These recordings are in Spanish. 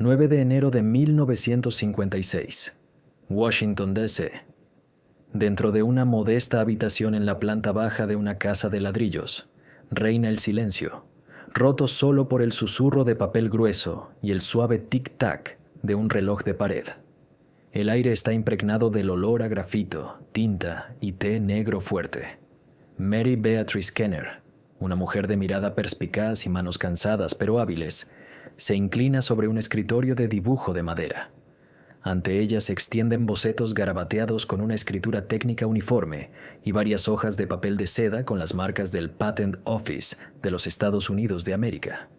9 de enero de 1956, Washington, D.C. Dentro de una modesta habitación en la planta baja de una casa de ladrillos, reina el silencio, roto solo por el susurro de papel grueso y el suave tic-tac de un reloj de pared. El aire está impregnado del olor a grafito, tinta y té negro fuerte. Mary Beatrice Kenner, una mujer de mirada perspicaz y manos cansadas pero hábiles, se inclina sobre un escritorio de dibujo de madera. Ante ella se extienden bocetos garabateados con una escritura técnica uniforme y varias hojas de papel de seda con las marcas del Patent Office de los Estados Unidos de América.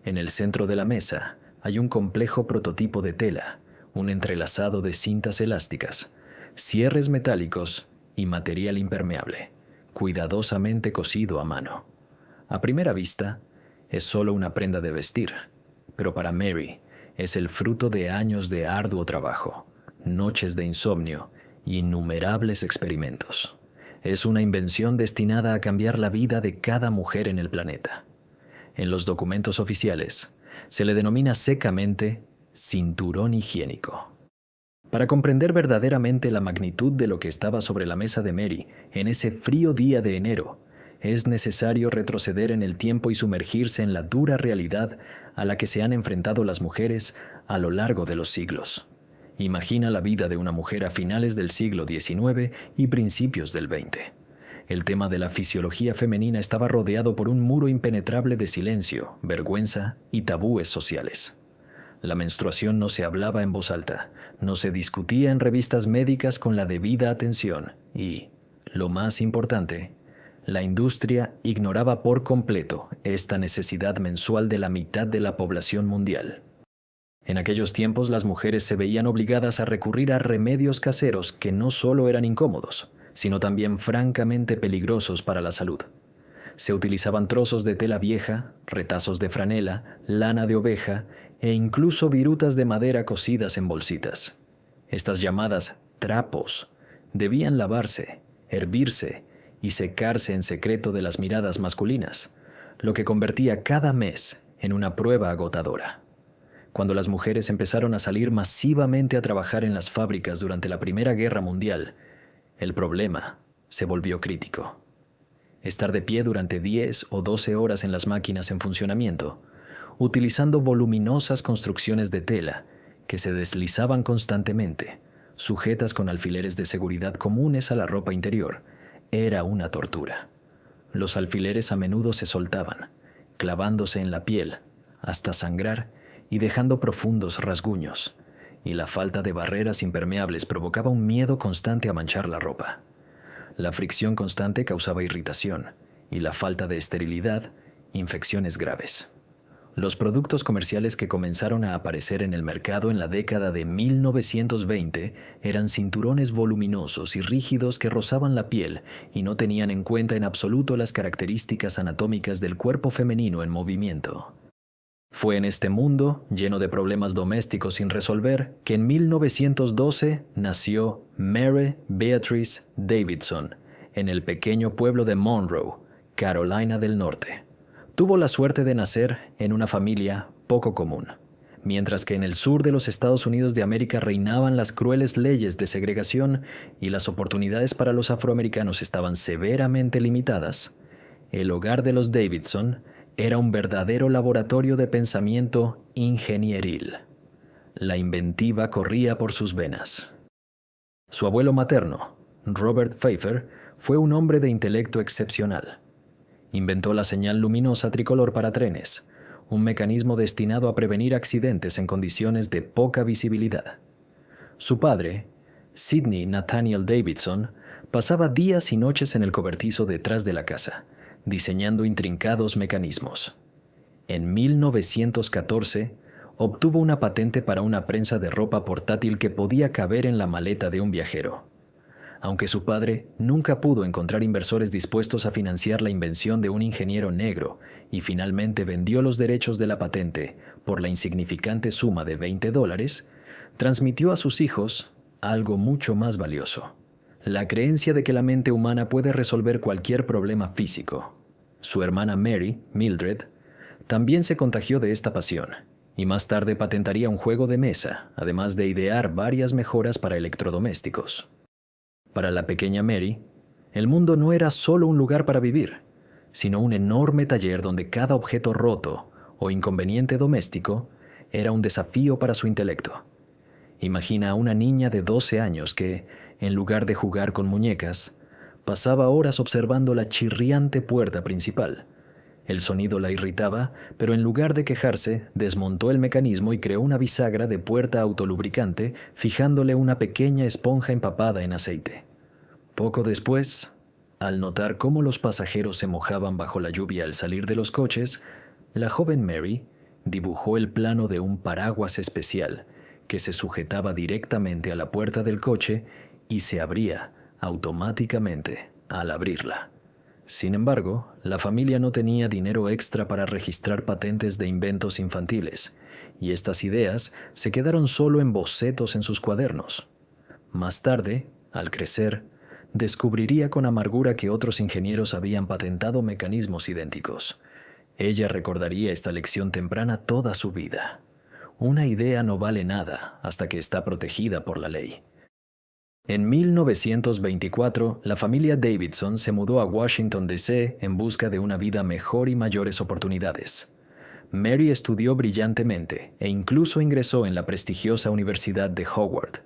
En el centro de la mesa hay un complejo prototipo de tela, un entrelazado de cintas elásticas, cierres metálicos y material impermeable, cuidadosamente cosido a mano. A primera vista, es solo una prenda de vestir, pero para Mary es el fruto de años de arduo trabajo, noches de insomnio y innumerables experimentos. Es una invención destinada a cambiar la vida de cada mujer en el planeta. En los documentos oficiales, se le denomina secamente cinturón higiénico. Para comprender verdaderamente la magnitud de lo que estaba sobre la mesa de Mary en ese frío día de enero, es necesario retroceder en el tiempo y sumergirse en la dura realidad a la que se han enfrentado las mujeres a lo largo de los siglos. Imagina la vida de una mujer a finales del siglo XIX y principios del XX. El tema de la fisiología femenina estaba rodeado por un muro impenetrable de silencio, vergüenza y tabúes sociales. La menstruación no se hablaba en voz alta, no se discutía en revistas médicas con la debida atención y, lo más importante, la industria ignoraba por completo esta necesidad mensual de la mitad de la población mundial. En aquellos tiempos las mujeres se veían obligadas a recurrir a remedios caseros que no solo eran incómodos, sino también francamente peligrosos para la salud. Se utilizaban trozos de tela vieja, retazos de franela, lana de oveja e incluso virutas de madera cosidas en bolsitas. Estas llamadas trapos debían lavarse, hervirse y secarse en secreto de las miradas masculinas, lo que convertía cada mes en una prueba agotadora. Cuando las mujeres empezaron a salir masivamente a trabajar en las fábricas durante la Primera Guerra Mundial, el problema se volvió crítico. Estar de pie durante 10 o 12 horas en las máquinas en funcionamiento, utilizando voluminosas construcciones de tela que se deslizaban constantemente, sujetas con alfileres de seguridad comunes a la ropa interior, era una tortura. Los alfileres a menudo se soltaban, clavándose en la piel, hasta sangrar y dejando profundos rasguños, y la falta de barreras impermeables provocaba un miedo constante a manchar la ropa. La fricción constante causaba irritación, y la falta de esterilidad, infecciones graves. Los productos comerciales que comenzaron a aparecer en el mercado en la década de 1920 eran cinturones voluminosos y rígidos que rozaban la piel y no tenían en cuenta en absoluto las características anatómicas del cuerpo femenino en movimiento. Fue en este mundo, lleno de problemas domésticos sin resolver, que en 1912 nació Mary Beatrice Davidson, en el pequeño pueblo de Monroe, Carolina del Norte. Tuvo la suerte de nacer en una familia poco común. Mientras que en el sur de los Estados Unidos de América reinaban las crueles leyes de segregación y las oportunidades para los afroamericanos estaban severamente limitadas, el hogar de los Davidson era un verdadero laboratorio de pensamiento ingenieril. La inventiva corría por sus venas. Su abuelo materno, Robert Pfeiffer, fue un hombre de intelecto excepcional. Inventó la señal luminosa tricolor para trenes, un mecanismo destinado a prevenir accidentes en condiciones de poca visibilidad. Su padre, Sidney Nathaniel Davidson, pasaba días y noches en el cobertizo detrás de la casa, diseñando intrincados mecanismos. En 1914, obtuvo una patente para una prensa de ropa portátil que podía caber en la maleta de un viajero. Aunque su padre nunca pudo encontrar inversores dispuestos a financiar la invención de un ingeniero negro y finalmente vendió los derechos de la patente por la insignificante suma de $20, transmitió a sus hijos algo mucho más valioso: la creencia de que la mente humana puede resolver cualquier problema físico. Su hermana Mary, Mildred, también se contagió de esta pasión y más tarde patentaría un juego de mesa, además de idear varias mejoras para electrodomésticos. Para la pequeña Mary, el mundo no era solo un lugar para vivir, sino un enorme taller donde cada objeto roto o inconveniente doméstico era un desafío para su intelecto. Imagina a una niña de 12 años que, en lugar de jugar con muñecas, pasaba horas observando la chirriante puerta principal. El sonido la irritaba, pero en lugar de quejarse, desmontó el mecanismo y creó una bisagra de puerta autolubricante, fijándole una pequeña esponja empapada en aceite. Poco después, al notar cómo los pasajeros se mojaban bajo la lluvia al salir de los coches, la joven Mary dibujó el plano de un paraguas especial que se sujetaba directamente a la puerta del coche y se abría automáticamente al abrirla. Sin embargo, la familia no tenía dinero extra para registrar patentes de inventos infantiles, y estas ideas se quedaron solo en bocetos en sus cuadernos. Más tarde, al crecer, descubriría con amargura que otros ingenieros habían patentado mecanismos idénticos. Ella recordaría esta lección temprana toda su vida. Una idea no vale nada hasta que está protegida por la ley. En 1924, la familia Davidson se mudó a Washington, D.C. en busca de una vida mejor y mayores oportunidades. Mary estudió brillantemente e incluso ingresó en la prestigiosa Universidad de Howard.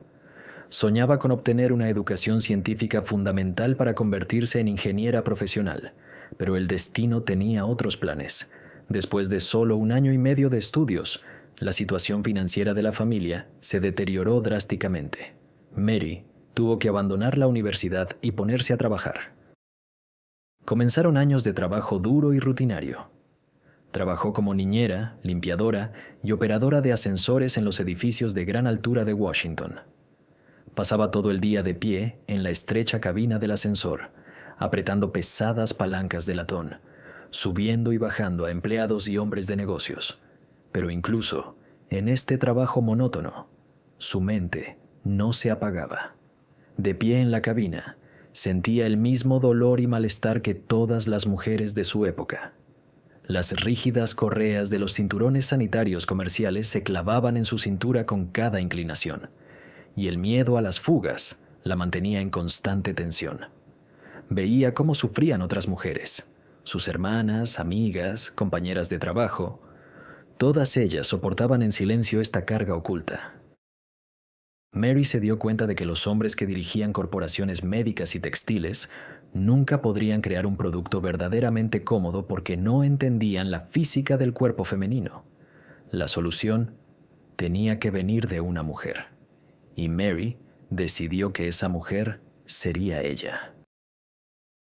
Soñaba con obtener una educación científica fundamental para convertirse en ingeniera profesional, pero el destino tenía otros planes. Después de solo 1 año y medio de estudios, la situación financiera de la familia se deterioró drásticamente. Mary tuvo que abandonar la universidad y ponerse a trabajar. Comenzaron años de trabajo duro y rutinario. Trabajó como niñera, limpiadora y operadora de ascensores en los edificios de gran altura de Washington. Pasaba todo el día de pie en la estrecha cabina del ascensor, apretando pesadas palancas de latón, subiendo y bajando a empleados y hombres de negocios. Pero incluso en este trabajo monótono, su mente no se apagaba. De pie en la cabina, sentía el mismo dolor y malestar que todas las mujeres de su época. Las rígidas correas de los cinturones sanitarios comerciales se clavaban en su cintura con cada inclinación, y el miedo a las fugas la mantenía en constante tensión. Veía cómo sufrían otras mujeres, sus hermanas, amigas, compañeras de trabajo. Todas ellas soportaban en silencio esta carga oculta. Mary se dio cuenta de que los hombres que dirigían corporaciones médicas y textiles nunca podrían crear un producto verdaderamente cómodo porque no entendían la física del cuerpo femenino. La solución tenía que venir de una mujer, y Mary decidió que esa mujer sería ella.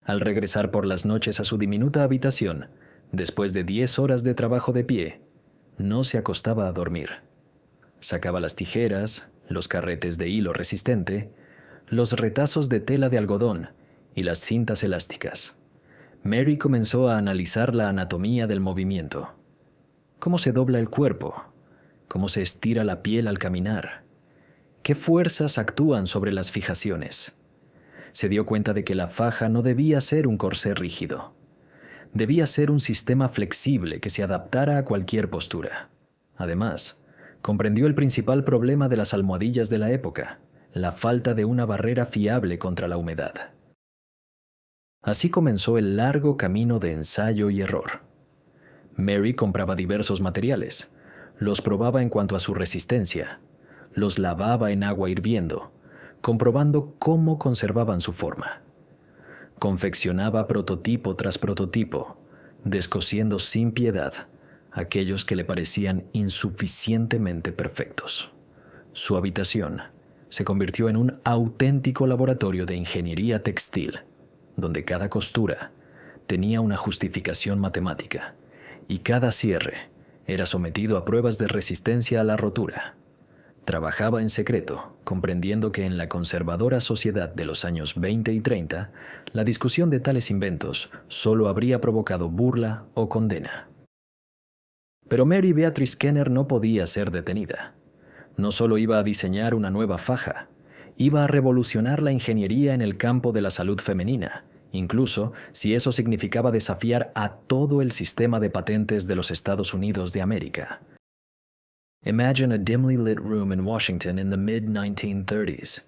Al regresar por las noches a su diminuta habitación, después de 10 horas de trabajo de pie, no se acostaba a dormir. Sacaba las tijeras, los carretes de hilo resistente, los retazos de tela de algodón y las cintas elásticas. Mary comenzó a analizar la anatomía del movimiento. ¿Cómo se dobla el cuerpo? ¿Cómo se estira la piel al caminar? ¿Qué fuerzas actúan sobre las fijaciones? Se dio cuenta de que la faja no debía ser un corsé rígido. Debía ser un sistema flexible que se adaptara a cualquier postura. Además, comprendió el principal problema de las almohadillas de la época, la falta de una barrera fiable contra la humedad. Así comenzó el largo camino de ensayo y error. Mary compraba diversos materiales, los probaba en cuanto a su resistencia, los lavaba en agua hirviendo, comprobando cómo conservaban su forma. Confeccionaba prototipo tras prototipo, descosiendo sin piedad aquellos que le parecían insuficientemente perfectos. Su habitación se convirtió en un auténtico laboratorio de ingeniería textil, donde cada costura tenía una justificación matemática y cada cierre era sometido a pruebas de resistencia a la rotura. Trabajaba en secreto, comprendiendo que en la conservadora sociedad de los años 20 y 30, la discusión de tales inventos solo habría provocado burla o condena. Pero Mary Beatrice Kenner no podía ser detenida. No solo iba a diseñar una nueva faja, iba a revolucionar la ingeniería en el campo de la salud femenina, incluso si eso significaba desafiar a todo el sistema de patentes de los Estados Unidos de América. Imagine a dimly lit room in Washington in the mid-1930s.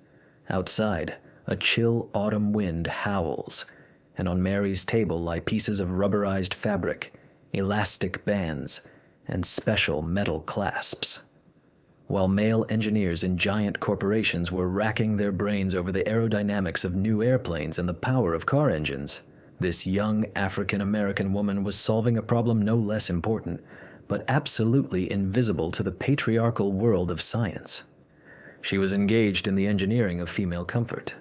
Outside, a chill autumn wind howls, and on Mary's table lie pieces of rubberized fabric, elastic bands, and special metal clasps. While male engineers in giant corporations were racking their brains over the aerodynamics of new airplanes and the power of car engines, this young African-American woman was solving a problem no less important, but absolutely invisible to the patriarchal world of science. She was engaged in the engineering of female comfort.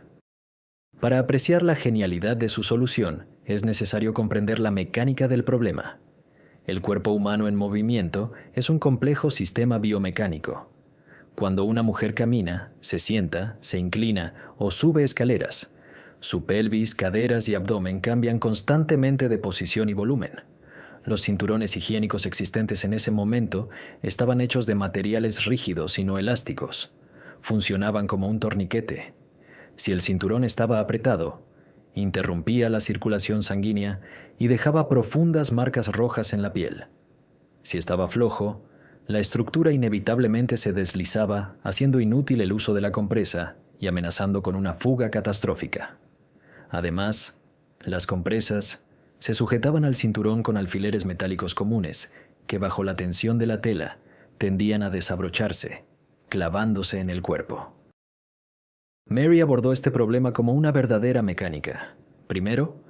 Para apreciar la genialidad de su solución, es necesario comprender la mecánica del problema. El cuerpo humano en movimiento es un complejo sistema biomecánico. Cuando una mujer camina, se sienta, se inclina o sube escaleras, su pelvis, caderas y abdomen cambian constantemente de posición y volumen. Los cinturones higiénicos existentes en ese momento estaban hechos de materiales rígidos y no elásticos. Funcionaban como un torniquete. Si el cinturón estaba apretado, interrumpía la circulación sanguínea y dejaba profundas marcas rojas en la piel. Si estaba flojo, la estructura inevitablemente se deslizaba, haciendo inútil el uso de la compresa y amenazando con una fuga catastrófica. Además, las compresas se sujetaban al cinturón con alfileres metálicos comunes, que bajo la tensión de la tela tendían a desabrocharse, clavándose en el cuerpo. Mary abordó este problema como una verdadera mecánica. Primero,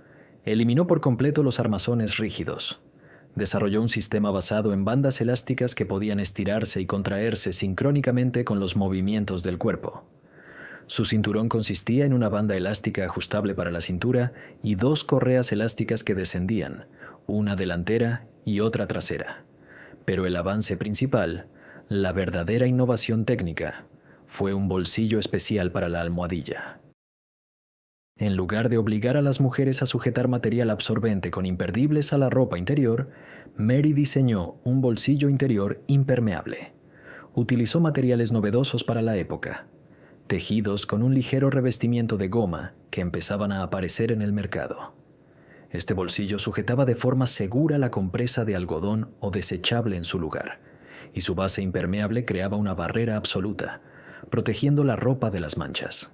eliminó por completo los armazones rígidos. Desarrolló un sistema basado en bandas elásticas que podían estirarse y contraerse sincrónicamente con los movimientos del cuerpo. Su cinturón consistía en una banda elástica ajustable para la cintura y dos correas elásticas que descendían, una delantera y otra trasera. Pero el avance principal, la verdadera innovación técnica, fue un bolsillo especial para la almohadilla. En lugar de obligar a las mujeres a sujetar material absorbente con imperdibles a la ropa interior, Mary diseñó un bolsillo interior impermeable. Utilizó materiales novedosos para la época, tejidos con un ligero revestimiento de goma que empezaban a aparecer en el mercado. Este bolsillo sujetaba de forma segura la compresa de algodón o desechable en su lugar, y su base impermeable creaba una barrera absoluta, protegiendo la ropa de las manchas.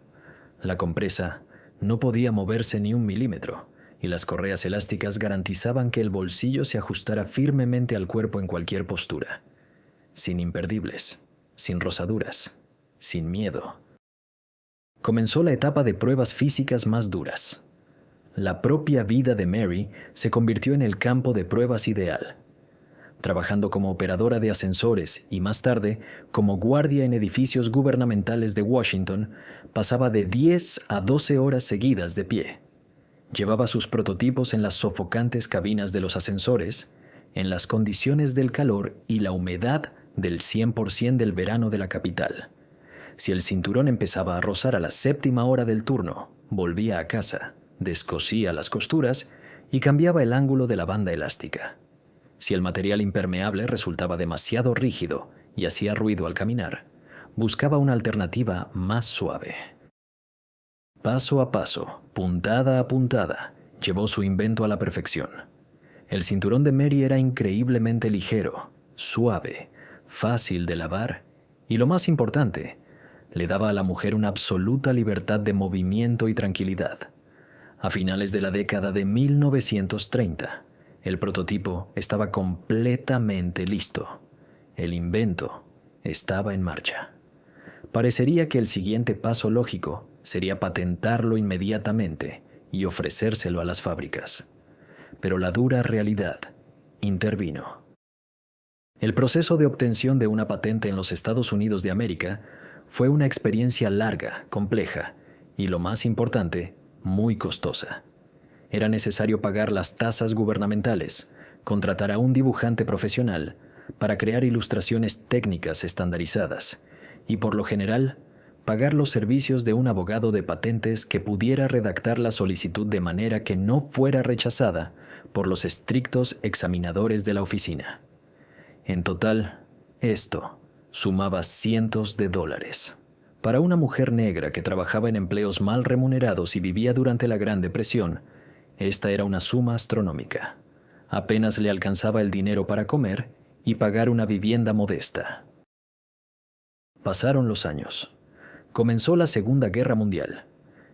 La compresa no podía moverse ni un milímetro, y las correas elásticas garantizaban que el bolsillo se ajustara firmemente al cuerpo en cualquier postura, sin imperdibles, sin rozaduras, sin miedo. Comenzó la etapa de pruebas físicas más duras. La propia vida de Mary se convirtió en el campo de pruebas ideal. Trabajando como operadora de ascensores y más tarde como guardia en edificios gubernamentales de Washington, pasaba de 10 a 12 horas seguidas de pie. Llevaba sus prototipos en las sofocantes cabinas de los ascensores, en las condiciones del calor y la humedad del 100% del verano de la capital. Si el cinturón empezaba a rozar a la 7ª hora del turno, volvía a casa, descosía las costuras y cambiaba el ángulo de la banda elástica. Si el material impermeable resultaba demasiado rígido y hacía ruido al caminar, buscaba una alternativa más suave. Paso a paso, puntada a puntada, llevó su invento a la perfección. El cinturón de Mary era increíblemente ligero, suave, fácil de lavar y, lo más importante, le daba a la mujer una absoluta libertad de movimiento y tranquilidad. A finales de la década de 1930, el prototipo estaba completamente listo. El invento estaba en marcha. Parecería que el siguiente paso lógico sería patentarlo inmediatamente y ofrecérselo a las fábricas. Pero la dura realidad intervino. El proceso de obtención de una patente en los Estados Unidos de América fue una experiencia larga, compleja y, lo más importante, muy costosa. Era necesario pagar las tasas gubernamentales, contratar a un dibujante profesional para crear ilustraciones técnicas estandarizadas y, por lo general, pagar los servicios de un abogado de patentes que pudiera redactar la solicitud de manera que no fuera rechazada por los estrictos examinadores de la oficina. En total, esto sumaba cientos de dólares. Para una mujer negra que trabajaba en empleos mal remunerados y vivía durante la Gran Depresión, esta era una suma astronómica. Apenas le alcanzaba el dinero para comer y pagar una vivienda modesta. Pasaron los años. Comenzó la Segunda Guerra Mundial.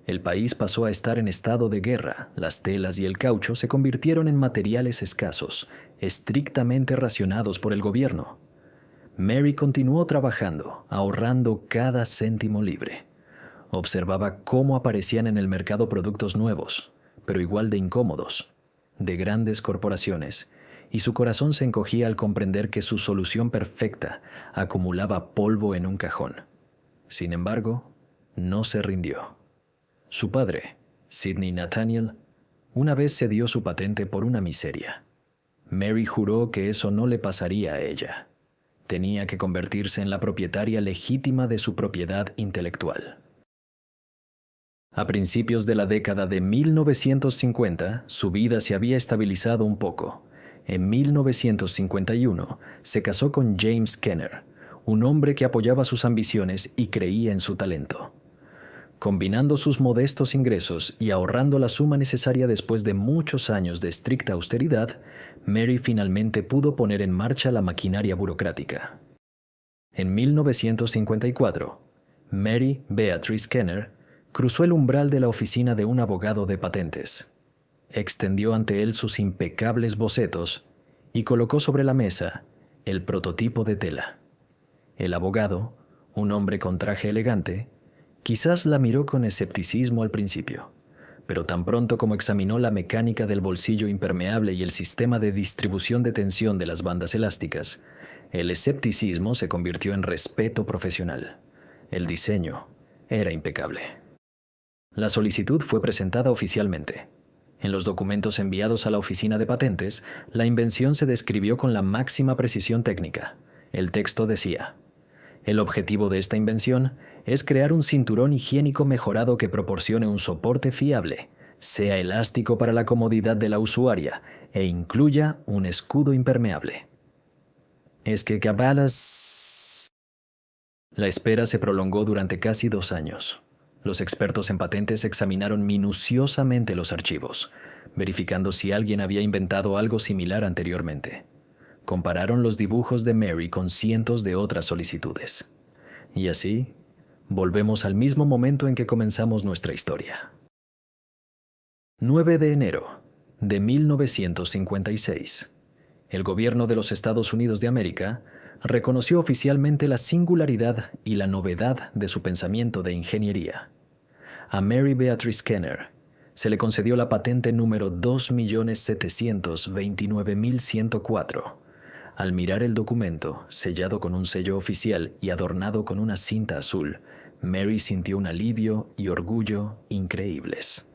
El país pasó a estar en estado de guerra. Las telas y el caucho se convirtieron en materiales escasos, estrictamente racionados por el gobierno. Mary continuó trabajando, ahorrando cada céntimo libre. Observaba cómo aparecían en el mercado productos nuevos, pero igual de incómodos, de grandes corporaciones, y su corazón se encogía al comprender que su solución perfecta acumulaba polvo en un cajón. Sin embargo, no se rindió. Su padre, Sidney Nathaniel, una vez cedió su patente por una miseria. Mary juró que eso no le pasaría a ella. Tenía que convertirse en la propietaria legítima de su propiedad intelectual. A principios de la década de 1950, su vida se había estabilizado un poco. En 1951, se casó con James Kenner, un hombre que apoyaba sus ambiciones y creía en su talento. Combinando sus modestos ingresos y ahorrando la suma necesaria después de muchos años de estricta austeridad, Mary finalmente pudo poner en marcha la maquinaria burocrática. En 1954, Mary Beatrice Kenner cruzó el umbral de la oficina de un abogado de patentes. Extendió ante él sus impecables bocetos y colocó sobre la mesa el prototipo de tela. El abogado, un hombre con traje elegante, quizás la miró con escepticismo al principio, pero tan pronto como examinó la mecánica del bolsillo impermeable y el sistema de distribución de tensión de las bandas elásticas, el escepticismo se convirtió en respeto profesional. El diseño era impecable. La solicitud fue presentada oficialmente. En los documentos enviados a la oficina de patentes, la invención se describió con la máxima precisión técnica. El texto decía: el objetivo de esta invención es crear un cinturón higiénico mejorado que proporcione un soporte fiable, sea elástico para la comodidad de la usuaria e incluya un escudo impermeable. Es que cabalas. La espera se prolongó durante casi 2 años. Los expertos en patentes examinaron minuciosamente los archivos, verificando si alguien había inventado algo similar anteriormente. Compararon los dibujos de Mary con cientos de otras solicitudes. Y así, volvemos al mismo momento en que comenzamos nuestra historia. 9 de enero de 1956. El gobierno de los Estados Unidos de América reconoció oficialmente la singularidad y la novedad de su pensamiento de ingeniería. A Mary Beatrice Kenner se le concedió la patente número 2.729.104. Al mirar el documento, sellado con un sello oficial y adornado con una cinta azul, Mary sintió un alivio y orgullo increíbles.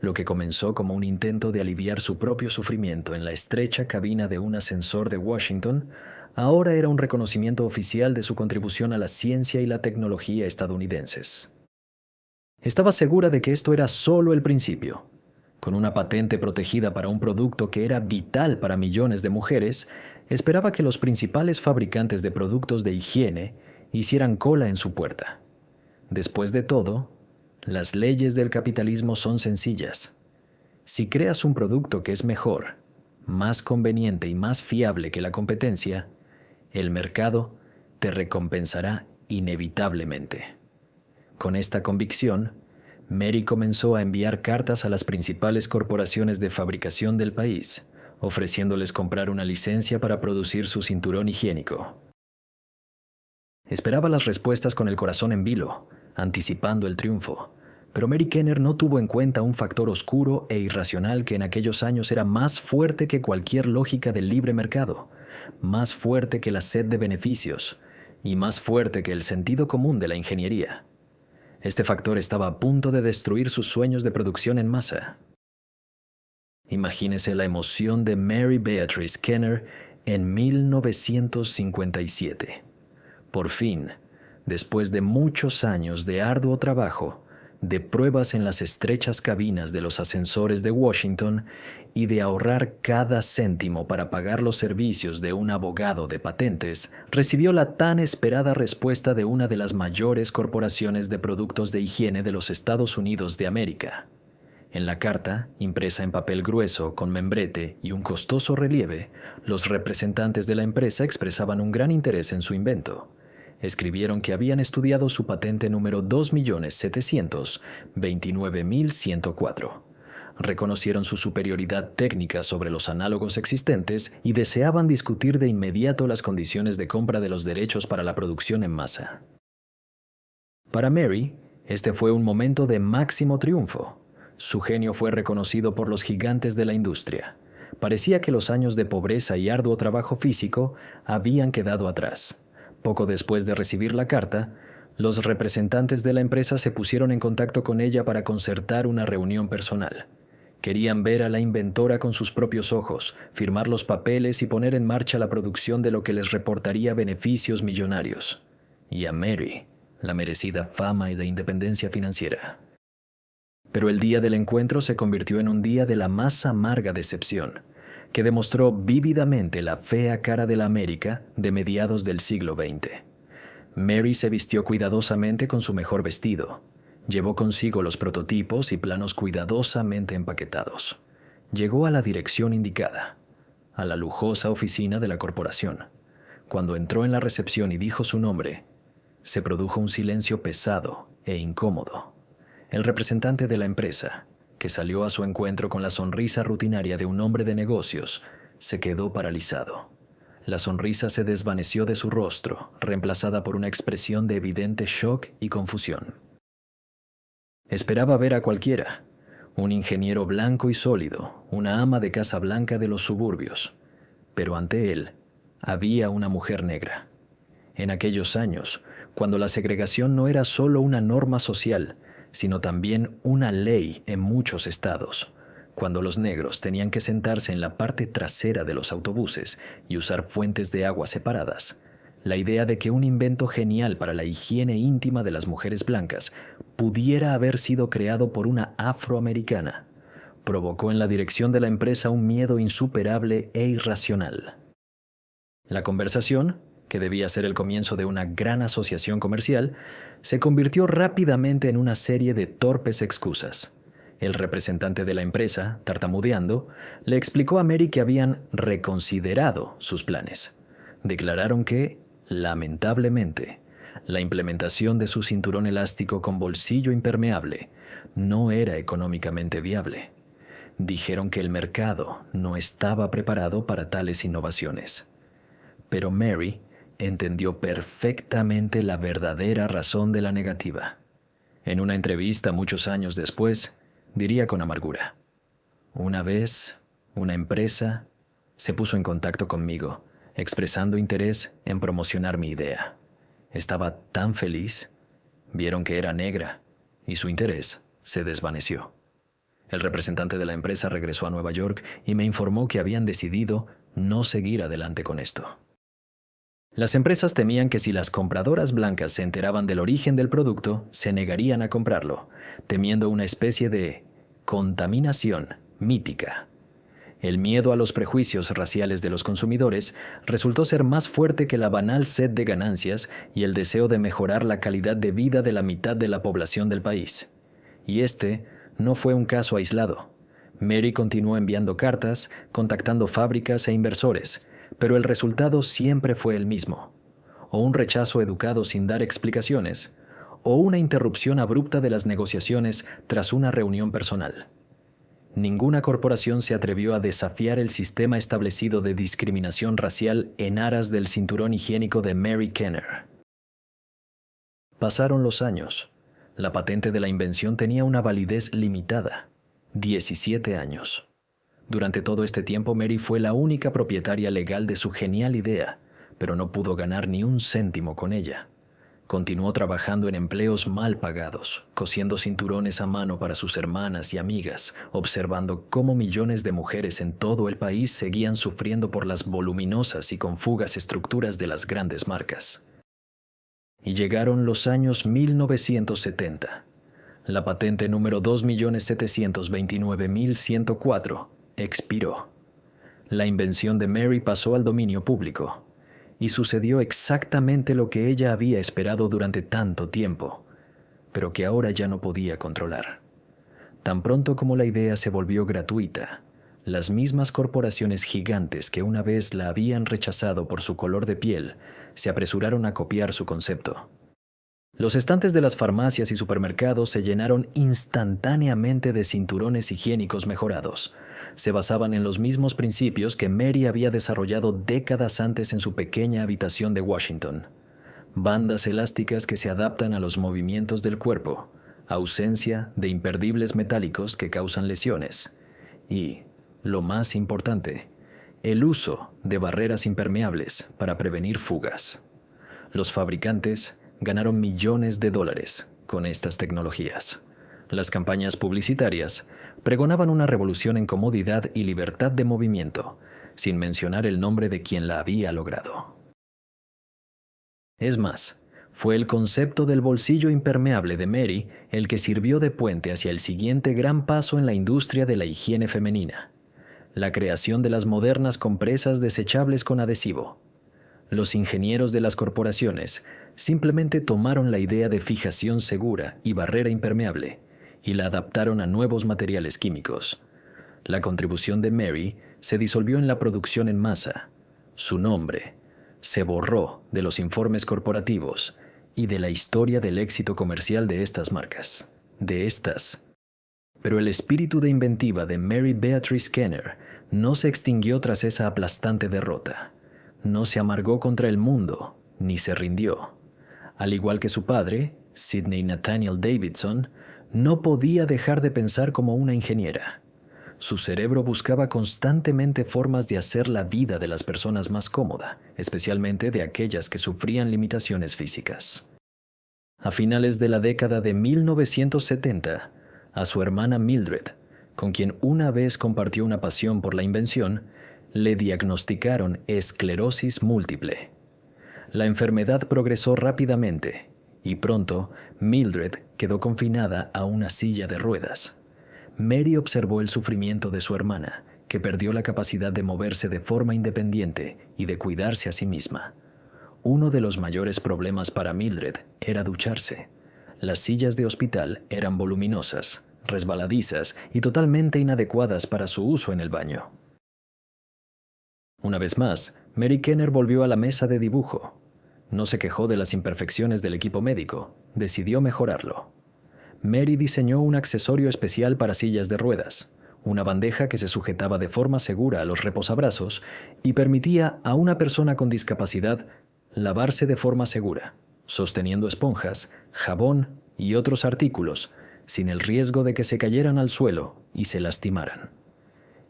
Lo que comenzó como un intento de aliviar su propio sufrimiento en la estrecha cabina de un ascensor de Washington, ahora era un reconocimiento oficial de su contribución a la ciencia y la tecnología estadounidenses. Estaba segura de que esto era solo el principio. Con una patente protegida para un producto que era vital para millones de mujeres, esperaba que los principales fabricantes de productos de higiene hicieran cola en su puerta. Después de todo, las leyes del capitalismo son sencillas. Si creas un producto que es mejor, más conveniente y más fiable que la competencia, el mercado te recompensará inevitablemente. Con esta convicción, Mary comenzó a enviar cartas a las principales corporaciones de fabricación del país, ofreciéndoles comprar una licencia para producir su cinturón higiénico. Esperaba las respuestas con el corazón en vilo, anticipando el triunfo, pero Mary Kenner no tuvo en cuenta un factor oscuro e irracional que en aquellos años era más fuerte que cualquier lógica del libre mercado, más fuerte que la sed de beneficios y más fuerte que el sentido común de la ingeniería. Este factor estaba a punto de destruir sus sueños de producción en masa. Imagínese la emoción de Mary Beatrice Kenner en 1957. Por fin, después de muchos años de arduo trabajo, de pruebas en las estrechas cabinas de los ascensores de Washington y de ahorrar cada céntimo para pagar los servicios de un abogado de patentes, recibió la tan esperada respuesta de una de las mayores corporaciones de productos de higiene de los Estados Unidos de América. En la carta, impresa en papel grueso, con membrete y un costoso relieve, los representantes de la empresa expresaban un gran interés en su invento. escribieron que habían estudiado su patente número 2.729.104. Reconocieron su superioridad técnica sobre los análogos existentes y deseaban discutir de inmediato las condiciones de compra de los derechos para la producción en masa. Para Mary, este fue un momento de máximo triunfo. Su genio fue reconocido por los gigantes de la industria. Parecía que los años de pobreza y arduo trabajo físico habían quedado atrás. Poco después de recibir la carta, los representantes de la empresa se pusieron en contacto con ella para concertar una reunión personal. Querían ver a la inventora con sus propios ojos, firmar los papeles y poner en marcha la producción de lo que les reportaría beneficios millonarios. Y a Mary, la merecida fama y de independencia financiera. Pero el día del encuentro se convirtió en un día de la más amarga decepción, que demostró vívidamente la fea cara de la América de mediados del siglo XX. Mary se vistió cuidadosamente con su mejor vestido. Llevó consigo los prototipos y planos cuidadosamente empaquetados. Llegó a la dirección indicada, a la lujosa oficina de la corporación. Cuando entró en la recepción y dijo su nombre, se produjo un silencio pesado e incómodo. El representante de la empresa, que salió a su encuentro con la sonrisa rutinaria de un hombre de negocios, se quedó paralizado. La sonrisa se desvaneció de su rostro, reemplazada por una expresión de evidente shock y confusión. Esperaba ver a cualquiera, un ingeniero blanco y sólido, una ama de casa blanca de los suburbios, pero ante él había una mujer negra. En aquellos años, cuando la segregación no era solo una norma social, sino también una ley en muchos estados, cuando los negros tenían que sentarse en la parte trasera de los autobuses y usar fuentes de agua separadas, la idea de que un invento genial para la higiene íntima de las mujeres blancas pudiera haber sido creado por una afroamericana provocó en la dirección de la empresa un miedo insuperable e irracional. La conversación, que debía ser el comienzo de una gran asociación comercial, se convirtió rápidamente en una serie de torpes excusas. El representante de la empresa, tartamudeando, le explicó a Mary que habían reconsiderado sus planes. Declararon que, lamentablemente, la implementación de su cinturón elástico con bolsillo impermeable no era económicamente viable. Dijeron que el mercado no estaba preparado para tales innovaciones. Pero Mary entendió perfectamente la verdadera razón de la negativa. En una entrevista muchos años después, diría con amargura: una vez, una empresa se puso en contacto conmigo, expresando interés en promocionar mi idea. Estaba tan feliz, vieron que era negra, y su interés se desvaneció. El representante de la empresa regresó a Nueva York y me informó que habían decidido no seguir adelante con esto. Las empresas temían que si las compradoras blancas se enteraban del origen del producto, se negarían a comprarlo, temiendo una especie de contaminación mítica. El miedo a los prejuicios raciales de los consumidores resultó ser más fuerte que la banal sed de ganancias y el deseo de mejorar la calidad de vida de la mitad de la población del país. Y este no fue un caso aislado. Mary continuó enviando cartas, contactando fábricas e inversores, pero el resultado siempre fue el mismo: o un rechazo educado sin dar explicaciones, o una interrupción abrupta de las negociaciones tras una reunión personal. Ninguna corporación se atrevió a desafiar el sistema establecido de discriminación racial en aras del cinturón higiénico de Mary Kenner. Pasaron los años. La patente de la invención tenía una validez limitada: 17 años. Durante todo este tiempo, Mary fue la única propietaria legal de su genial idea, pero no pudo ganar ni un céntimo con ella. Continuó trabajando en empleos mal pagados, cosiendo cinturones a mano para sus hermanas y amigas, observando cómo millones de mujeres en todo el país seguían sufriendo por las voluminosas y con fugas estructuras de las grandes marcas. Y llegaron los años 1970. La patente número 2.729.104 expiró. La invención de Mary pasó al dominio público. Y sucedió exactamente lo que ella había esperado durante tanto tiempo, pero que ahora ya no podía controlar. Tan pronto como la idea se volvió gratuita, las mismas corporaciones gigantes que una vez la habían rechazado por su color de piel se apresuraron a copiar su concepto. Los estantes de las farmacias y supermercados se llenaron instantáneamente de cinturones higiénicos mejorados. Se basaban en los mismos principios que Mary había desarrollado décadas antes en su pequeña habitación de Washington. Bandas elásticas que se adaptan a los movimientos del cuerpo, ausencia de imperdibles metálicos que causan lesiones y, lo más importante, el uso de barreras impermeables para prevenir fugas. Los fabricantes ganaron millones de dólares con estas tecnologías. Las campañas publicitarias pregonaban una revolución en comodidad y libertad de movimiento, sin mencionar el nombre de quien la había logrado. Es más, fue el concepto del bolsillo impermeable de Mary el que sirvió de puente hacia el siguiente gran paso en la industria de la higiene femenina: la creación de las modernas compresas desechables con adhesivo. Los ingenieros de las corporaciones simplemente tomaron la idea de fijación segura y barrera impermeable y la adaptaron a nuevos materiales químicos. La contribución de Mary se disolvió en la producción en masa. Su nombre se borró de los informes corporativos y de la historia del éxito comercial de estas marcas. Pero el espíritu de inventiva de Mary Beatrice Kenner no se extinguió tras esa aplastante derrota. No se amargó contra el mundo, ni se rindió. Al igual que su padre, Sidney Nathaniel Davidson, no podía dejar de pensar como una ingeniera. Su cerebro buscaba constantemente formas de hacer la vida de las personas más cómoda, especialmente de aquellas que sufrían limitaciones físicas. A finales de la década de 1970, a su hermana Mildred, con quien una vez compartió una pasión por la invención, le diagnosticaron esclerosis múltiple. La enfermedad progresó rápidamente y pronto Mildred quedó confinada a una silla de ruedas. Mary observó el sufrimiento de su hermana, que perdió la capacidad de moverse de forma independiente y de cuidarse a sí misma. Uno de los mayores problemas para Mildred era ducharse. Las sillas de hospital eran voluminosas, resbaladizas y totalmente inadecuadas para su uso en el baño. Una vez más, Mary Kenner volvió a la mesa de dibujo. No se quejó de las imperfecciones del equipo médico, decidió mejorarlo. Mary diseñó un accesorio especial para sillas de ruedas, una bandeja que se sujetaba de forma segura a los reposabrazos y permitía a una persona con discapacidad lavarse de forma segura, sosteniendo esponjas, jabón y otros artículos, sin el riesgo de que se cayeran al suelo y se lastimaran.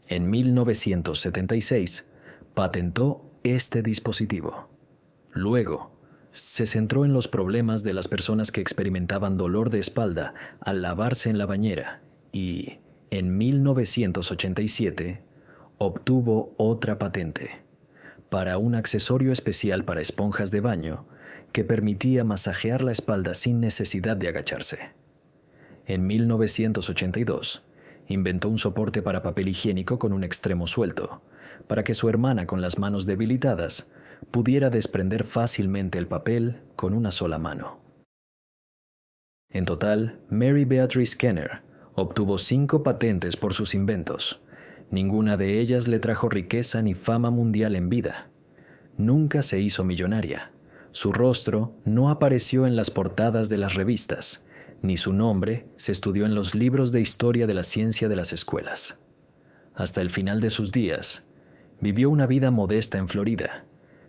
En 1976, patentó este dispositivo. Luego, se centró en los problemas de las personas que experimentaban dolor de espalda al lavarse en la bañera y, en 1987, obtuvo otra patente para un accesorio especial para esponjas de baño que permitía masajear la espalda sin necesidad de agacharse. En 1982, inventó un soporte para papel higiénico con un extremo suelto, para que su hermana con las manos debilitadas pudiera desprender fácilmente el papel con una sola mano. En total, Mary Beatrice Kenner obtuvo 5 patentes por sus inventos. Ninguna de ellas le trajo riqueza ni fama mundial en vida. Nunca se hizo millonaria. Su rostro no apareció en las portadas de las revistas, ni su nombre se estudió en los libros de historia de la ciencia de las escuelas. Hasta el final de sus días, vivió una vida modesta en Florida,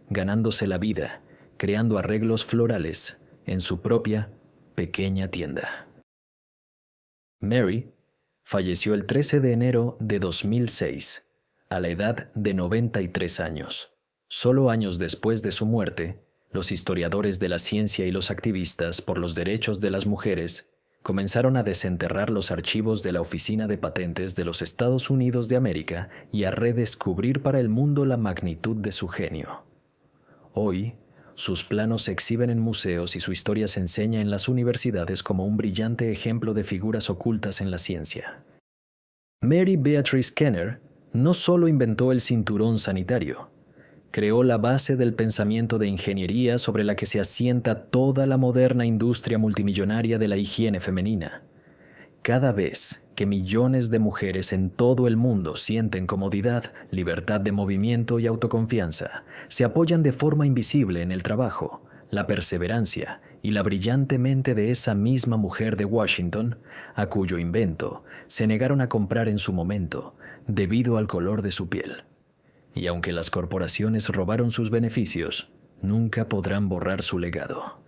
ganándose la vida, creando arreglos florales en su propia pequeña tienda. Mary falleció el 13 de enero de 2006, a la edad de 93 años. Solo años después de su muerte, los historiadores de la ciencia y los activistas por los derechos de las mujeres comenzaron a desenterrar los archivos de la Oficina de Patentes de los Estados Unidos de América y a redescubrir para el mundo la magnitud de su genio. Hoy, sus planos se exhiben en museos y su historia se enseña en las universidades como un brillante ejemplo de figuras ocultas en la ciencia. Mary Beatrice Kenner no solo inventó el cinturón sanitario, creó la base del pensamiento de ingeniería sobre la que se asienta toda la moderna industria multimillonaria de la higiene femenina. Cada vez que millones de mujeres en todo el mundo sienten comodidad, libertad de movimiento y autoconfianza, se apoyan de forma invisible en el trabajo, la perseverancia y la brillante mente de esa misma mujer de Washington, a cuyo invento se negaron a comprar en su momento debido al color de su piel. Y aunque las corporaciones robaron sus beneficios, nunca podrán borrar su legado.